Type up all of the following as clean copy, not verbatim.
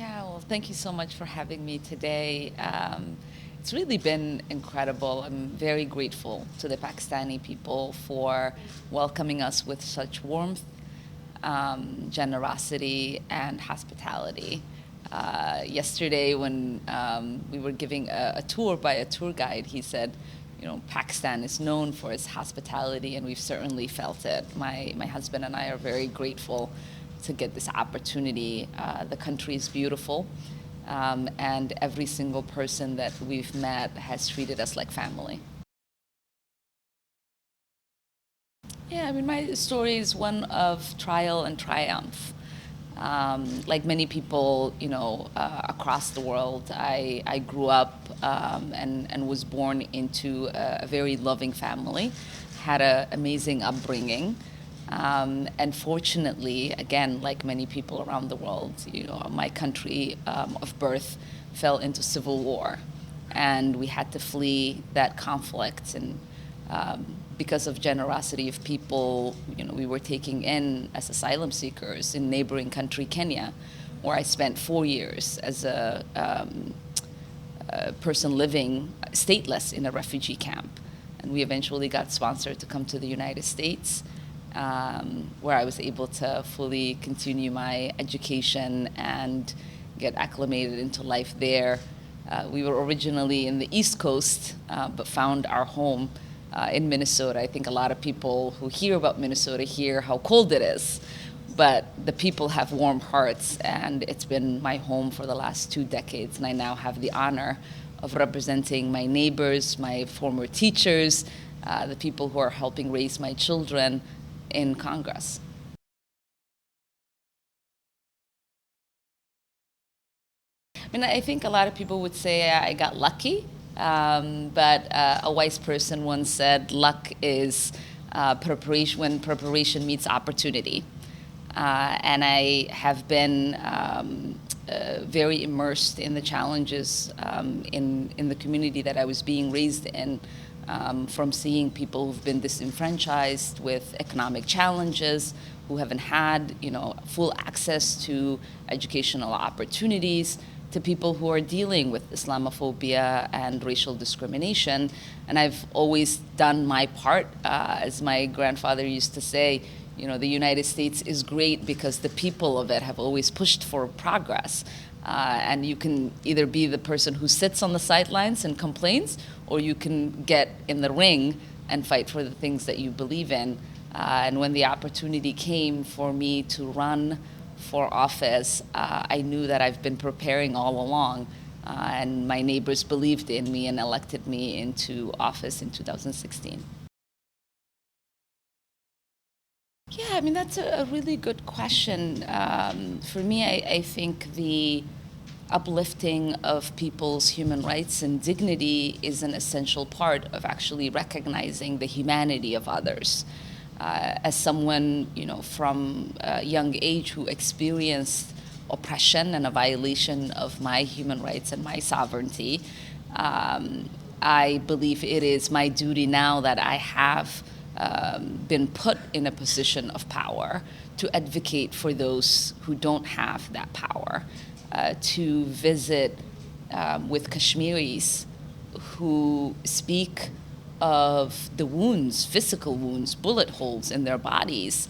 Yeah, well, thank you so much for having me today. It's really been incredible. I'm very grateful to the Pakistani people for welcoming us with such warmth, generosity, and hospitality. Yesterday, when we were giving a tour by a tour guide, he said, Pakistan is known for its hospitality, and we've certainly felt it. My husband and I are very grateful to get this opportunity. The country is beautiful, and every single person that we've met has treated us like family. Yeah, I mean, my story is one of trial and triumph. Like many people, across the world, I grew up and was born into a very loving family, had an amazing upbringing. And fortunately, again, like many people around the world, my country of birth fell into civil war, and we had to flee that conflict. And because of generosity of people, we were taken in as asylum seekers in neighboring country Kenya, where I spent 4 years as a person living stateless in a refugee camp. And we eventually got sponsored to come to the United States, where I was able to fully continue my education and get acclimated into life there. We were originally in the East Coast, but found our home in Minnesota. I think a lot of people who hear about Minnesota hear how cold it is, but the people have warm hearts, and it's been my home for the last 2 decades, and I now have the honor of representing my neighbors, my former teachers, the people who are helping raise my children in Congress. I mean, I think a lot of people would say I got lucky, but a wise person once said, luck is preparation when preparation meets opportunity. And I have been very immersed in the challenges in the community that I was being raised in, from seeing people who've been disenfranchised with economic challenges, who haven't had full access to educational opportunities, to people who are dealing with Islamophobia and racial discrimination. And I've always done my part. As my grandfather used to say, the United States is great because the people of it have always pushed for progress. And you can either be the person who sits on the sidelines and complains, or you can get in the ring and fight for the things that you believe in. And when the opportunity came for me to run for office, I knew that I've been preparing all along. And my neighbors believed in me and elected me into office in 2016. Yeah, I mean, that's a really good question. For me, I think the uplifting of people's human rights and dignity is an essential part of actually recognizing the humanity of others. As someone, from a young age who experienced oppression and a violation of my human rights and my sovereignty, I believe it is my duty now that I have been put in a position of power to advocate for those who don't have that power, to visit with Kashmiris who speak of the wounds, physical wounds, bullet holes in their bodies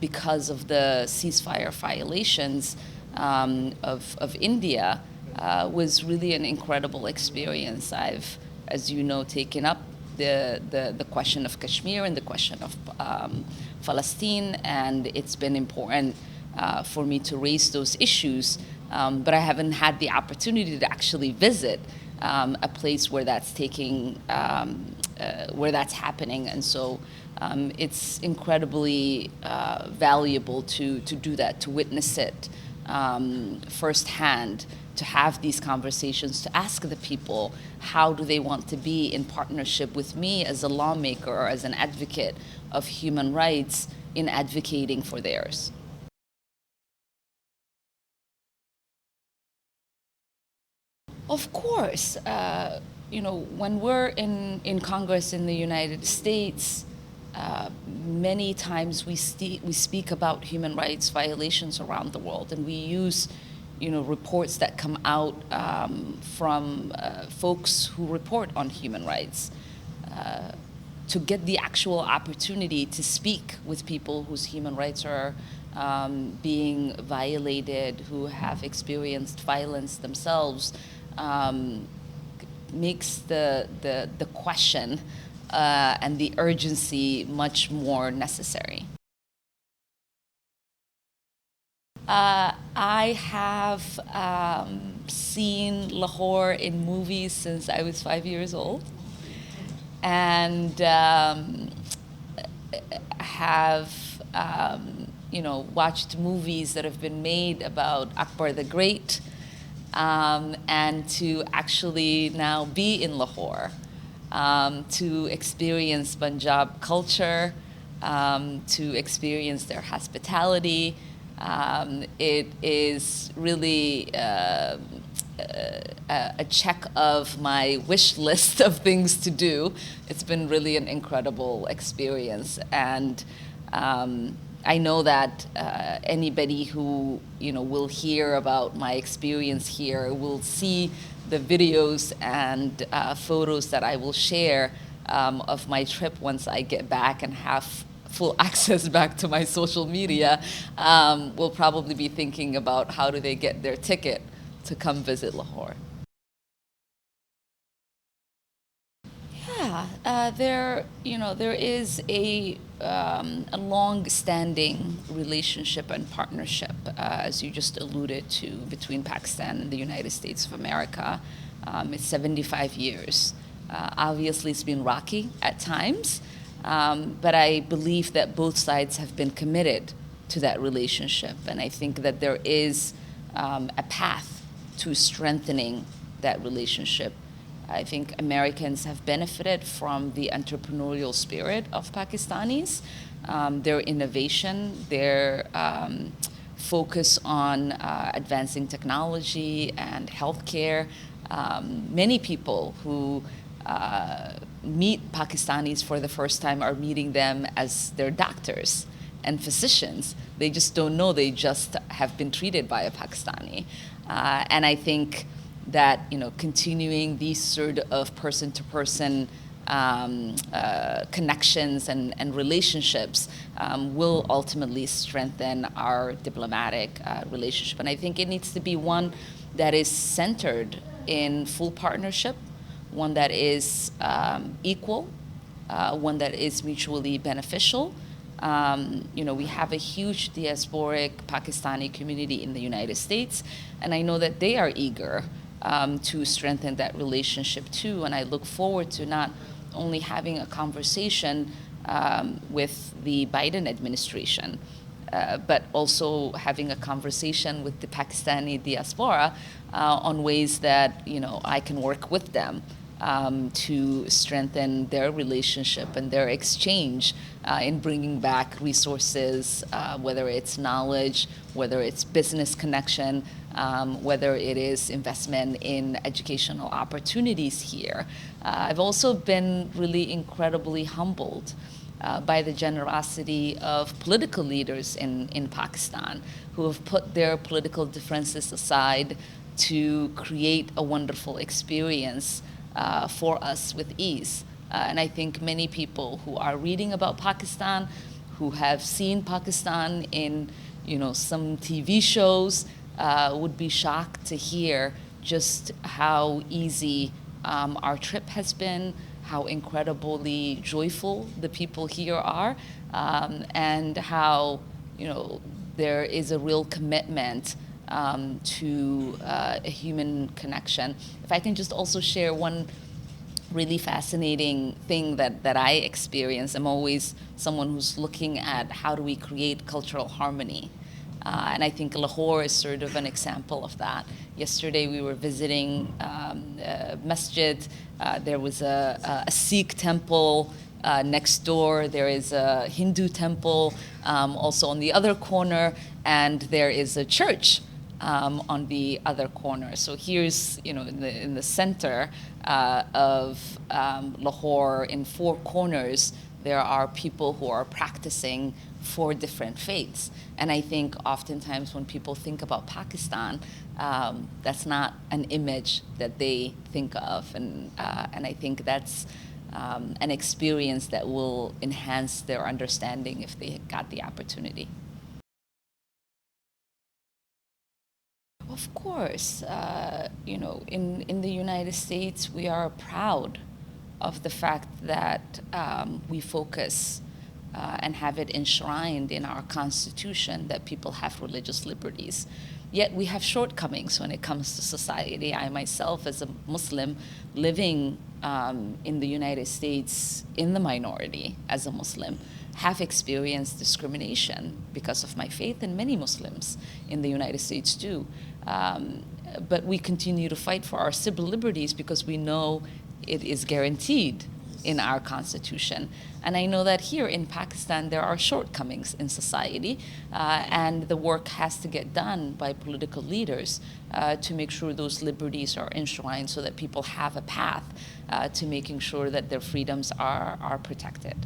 because of the ceasefire violations of India, was really an incredible experience. I've, as you know, taken up the question of Kashmir and the question of Palestine, and it's been important for me to raise those issues, but I haven't had the opportunity to actually visit a place where that's where that's happening, and so it's incredibly valuable to do that, to witness it firsthand, to have these conversations, to ask the people how do they want to be in partnership with me as a lawmaker or as an advocate of human rights in advocating for theirs. Of course, when we're in Congress in the United States, many times we speak about human rights violations around the world, and we use reports that come out from folks who report on human rights to get the actual opportunity to speak with people whose human rights are being violated, who have experienced violence themselves, makes the question and the urgency much more necessary. I have seen Lahore in movies since I was 5 years old, and have watched movies that have been made about Akbar the Great, and to actually now be in Lahore, to experience Punjab culture, to experience their hospitality. It is really a check of my wish list of things to do. It's been really an incredible experience, and I know that anybody who will hear about my experience here will see the videos and photos that I will share of my trip once I get back and have full access back to my social media. Will probably be thinking about how do they get their ticket to come visit Lahore. Yeah, there is a long-standing relationship and partnership, as you just alluded to, between Pakistan and the United States of America. It's 75 years. Obviously, it's been rocky at times, but I believe that both sides have been committed to that relationship, and I think that there is a path to strengthening that relationship. I think Americans have benefited from the entrepreneurial spirit of Pakistanis, their innovation, their focus on advancing technology and healthcare. Many people who meet Pakistanis for the first time are meeting them as their doctors and physicians. They just don't know, they just have been treated by a Pakistani. And I think that continuing these sort of person-to-person connections and relationships will ultimately strengthen our diplomatic relationship. And I think it needs to be one that is centered in full partnership, one that is equal, one that is mutually beneficial. We have a huge diasporic Pakistani community in the United States, and I know that they are eager to strengthen that relationship too. And I look forward to not only having a conversation with the Biden administration, but also having a conversation with the Pakistani diaspora on ways that I can work with them to strengthen their relationship and their exchange in bringing back resources, whether it's knowledge, whether it's business connection, whether it is investment in educational opportunities here. I've also been really incredibly humbled by the generosity of political leaders in Pakistan who have put their political differences aside to create a wonderful experience for us with ease. And I think many people who are reading about Pakistan, who have seen Pakistan in some TV shows, would be shocked to hear just how easy our trip has been, how incredibly joyful the people here are, and how there is a real commitment to a human connection. If I can just also share one really fascinating thing that I experience. I'm always someone who's looking at how do we create cultural harmony. And I think Lahore is sort of an example of that. Yesterday we were visiting a masjid. There was a Sikh temple next door. There is a Hindu temple also on the other corner, and there is a church on the other corner. So here's, in the center of Lahore, in four corners, there are people who are practicing 4 different faiths. And I think oftentimes when people think about Pakistan, that's not an image that they think of. And I think that's an experience that will enhance their understanding if they got the opportunity. Of course, in the United States, we are proud of the fact that we focus and have it enshrined in our Constitution that people have religious liberties. Yet we have shortcomings when it comes to society. I myself, as a Muslim living in the United States in the minority as a Muslim, have experienced discrimination because of my faith, and many Muslims in the United States do. But we continue to fight for our civil liberties because we know it is guaranteed in our Constitution. And I know that here in Pakistan there are shortcomings in society, and the work has to get done by political leaders to make sure those liberties are enshrined so that people have a path to making sure that their freedoms are protected.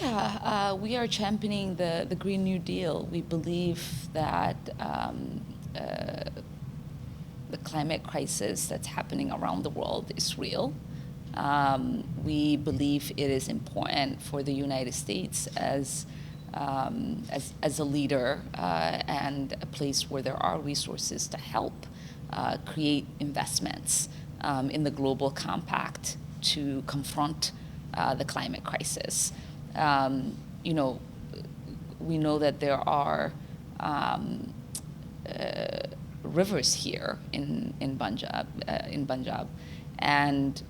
Yeah, we are championing the Green New Deal. We believe that the climate crisis that's happening around the world is real. We believe it is important for the United States as a leader and a place where there are resources to help create investments in the global compact to confront the climate crisis. We know that there are rivers here in Punjab, and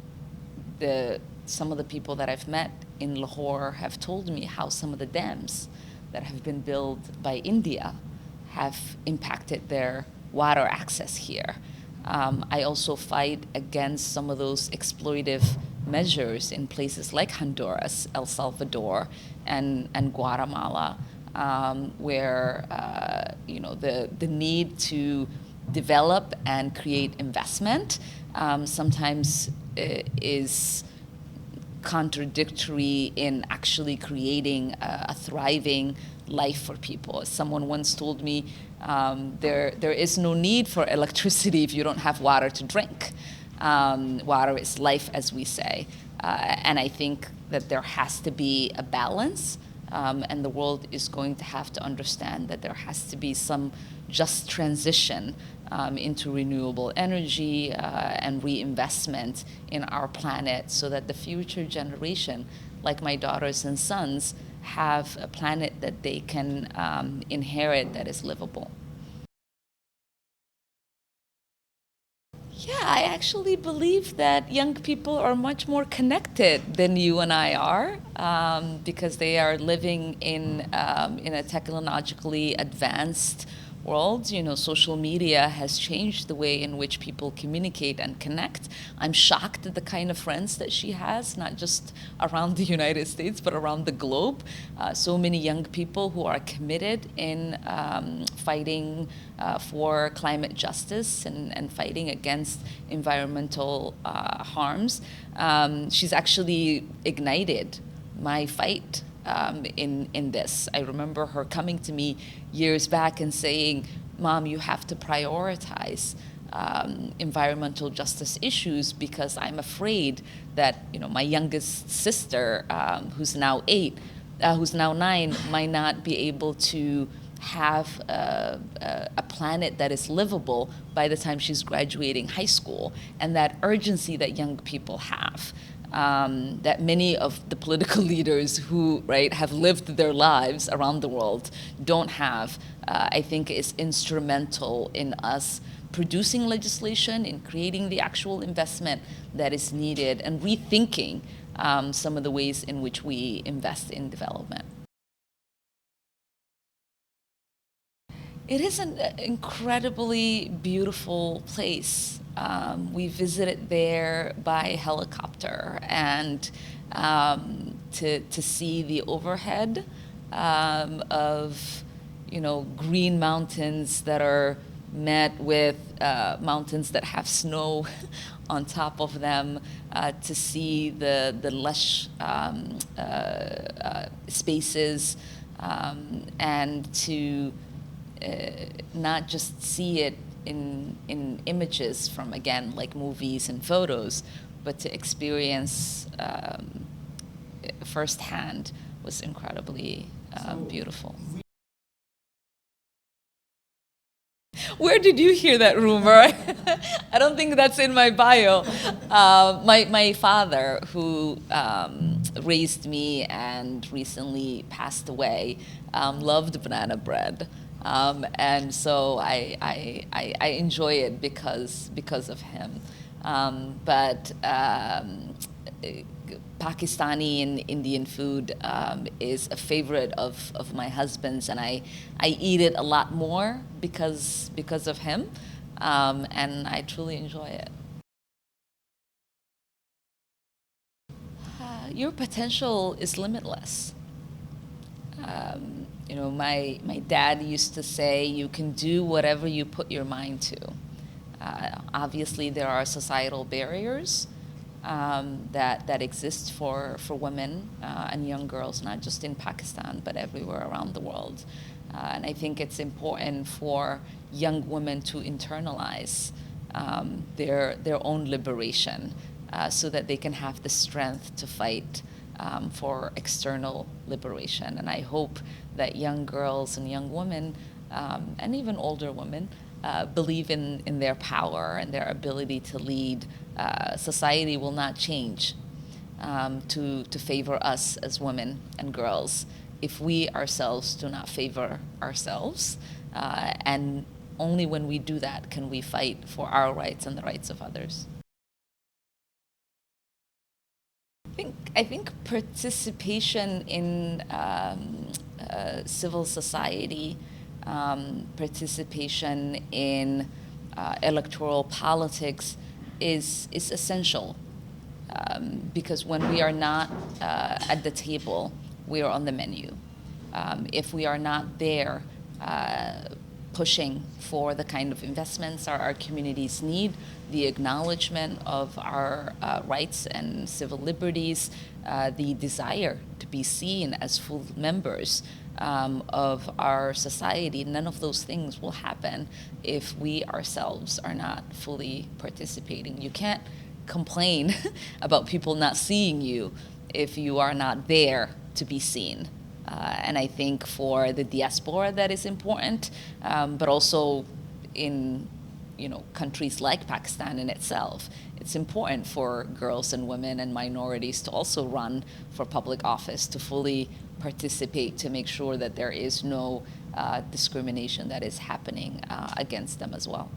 some of the people that I've met in Lahore have told me how some of the dams that have been built by India have impacted their water access here. I also fight against some of those exploitive measures in places like Honduras, El Salvador, and Guatemala, where the need to develop and create investment sometimes is contradictory in actually creating a thriving life for people. As someone once told me, there is no need for electricity if you don't have water to drink. Water is life, as we say. And I think that there has to be a balance, and the world is going to have to understand that there has to be some just transition into renewable energy and reinvestment in our planet so that the future generation, like my daughters and sons, have a planet that they can inherit that is livable. Yeah, I actually believe that young people are much more connected than you and I are, because they are living in a technologically advanced world. Social media has changed the way in which people communicate and connect. I'm shocked at the kind of friends that she has, not just around the United States, but around the globe. So many young people who are committed in fighting for climate justice and fighting against environmental harms. She's actually ignited my fight in this. I remember her coming to me years back and saying, "Mom, you have to prioritize environmental justice issues because I'm afraid that my youngest sister, who's now 8, who's now 9, might not be able to have a planet that is livable by the time she's graduating high school," and that urgency that young people have. That many of the political leaders who have lived their lives around the world don't have, I think is instrumental in us producing legislation, in creating the actual investment that is needed, and rethinking some of the ways in which we invest in development. It is an incredibly beautiful place. We visited there by helicopter, and to see the overhead of green mountains that are met with mountains that have snow on top of them, to see the lush spaces, and to not just see it in images from, again, like movies and photos, but to experience firsthand was incredibly beautiful. Where did you hear that rumor? I don't think that's in my bio. My father, who raised me and recently passed away, loved banana bread. And so I enjoy it because of him. But Pakistani and Indian food is a favorite of my husband's, and I eat it a lot more because of him, and I truly enjoy it. Your potential is limitless. My dad used to say, you can do whatever you put your mind to. Obviously, there are societal barriers that exist for women and young girls, not just in Pakistan, but everywhere around the world. And I think it's important for young women to internalize their own liberation, so that they can have the strength to fight for external liberation. And I hope that young girls and young women, and even older women, believe in their power and their ability to lead. Society will not change to favor us as women and girls if we ourselves do not favor ourselves. And only when we do that can we fight for our rights and the rights of others. I think participation in civil society, participation in electoral politics is essential, because when we are not at the table, we are on the menu. If we are not there pushing for the kind of investments our communities need, the acknowledgement of our rights and civil liberties, the desire to be seen as full members of our society, none of those things will happen if we ourselves are not fully participating. You can't complain about people not seeing you if you are not there to be seen. And I think for the diaspora that is important, but also in countries like Pakistan in itself, it's important for girls and women and minorities to also run for public office, to fully participate, to make sure that there is no discrimination that is happening against them as well.